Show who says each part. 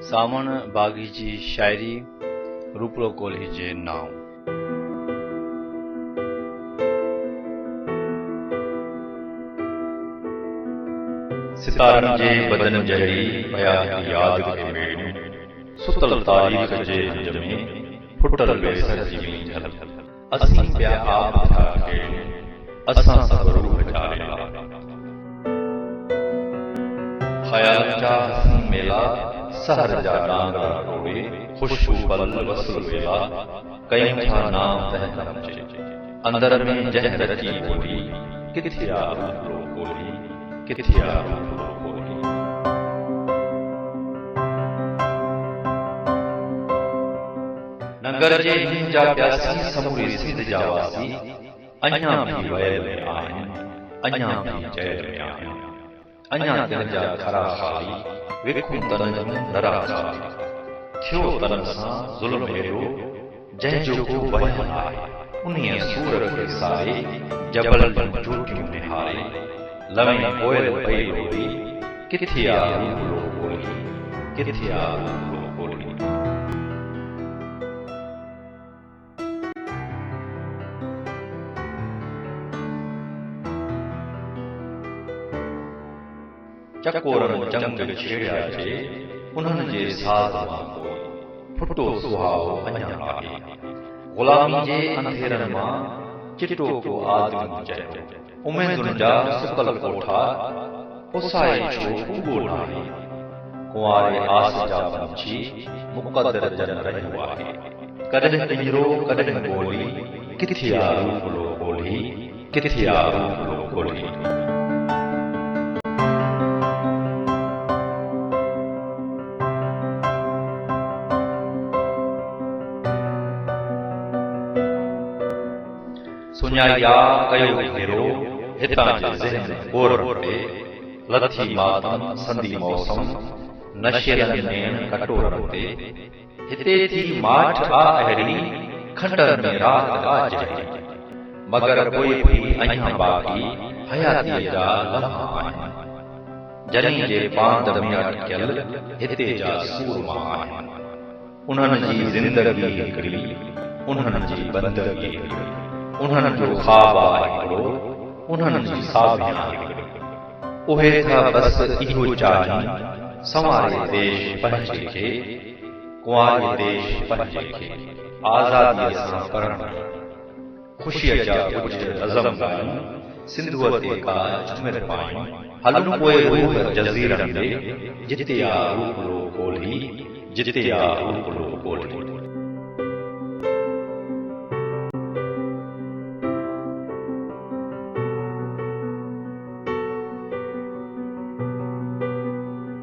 Speaker 1: सावण बागी जी शायरी रूपड़ो कोल्ही जे नाव। सितारनि जे बदन जहिड़ी पया याद खे मेड़ियूं, सुतल तारीख़ जे निज में फुटल बेसर जी मीठल। असीं पिया आप थिया खेड़ियूं, असां सभु रूह जा वेला। ख़याल जा हसीं मेला, सहर जा डांगरा रोड़े, खुशबू पल वसल वेला। कयूं था नाम तहकम जे, अंदर में जंहिं रची ॿोली, किथे आ रूपड़ो कोल्ही, किथे आ रूपड़ो कोल्ही। नगर जे नींद जा प्यासी समूरे सिंध जा वासी, अञा भी वयल में आहिनि, अञा भी जयल में आहिनि। अञा दिल जा खरा खाली, विखूं तन जूं नरा खाली। थियो तन सां ज़ुल्म हेॾो, जंहिंजो को वहियल आहे। उन्हीअ सूर खे सारे, जबल जूं चोटियूं निहारे। लवें कोयल पई लोड़ी, किथे आ रूपड़ो कोल्ही, किथे आ रूपड़ो कोल्ही। चकोरनि चंग छेड़िया जे, उन्हनि जे साज़ मां कोई फुटो सुहावो अञा आहे। ग़ुलामी जे अंधेरनि मां चिटो को आदमी चयो, उमेदुनि जा सुकल कोठा पुसाए छो उगो नाहे। कुंवारे आस जा पंछी मुक़दर जन रहियो आहे। कॾहिं पिंजरो कॾहिं ॿोली, किथे आ रूपड़ो कोल्ही, किथे आ रूपड़ो कोल्ही। सुञाया कयो घेरो, हितां जे ज़हन कोरनि ते। लथी मातम संदी मौसम, नशेरनि नेण कटोरनि ते। हिते थी माठ आ अहिड़ी, खंडर में रात आ जहिड़ी। मगर कोई भी अञा बाक़ी हयातीअ जा लम्हा आहिनि। जनी जे पांद में अटकियल हिते जा सूरमा आहिनि। उन्हनि जी ज़िंदगी हिकिड़ी, उन्हनि जी बंदगी हिकिड़ी। उन्हनि जो ख़्वाब आहे हिकिड़ो, उन्हनि जी सावियां हिकिड़ी। उहे था बस इहो चाहिनि, संवारे देश पंहिंजे खे, कुंवारे देश पंहिंजे खे। आज़ादीअ सां पढ़णु, ख़ुशीअ जा कुझ नज़म ॻायूं, सिंधुअ ते का झुमिर पायूं। हलूं पोइ रूह जज़ीरनि ते, जिते आ रूपड़ो कोल्ही, जिते आ रूपड़ो कोल्ही।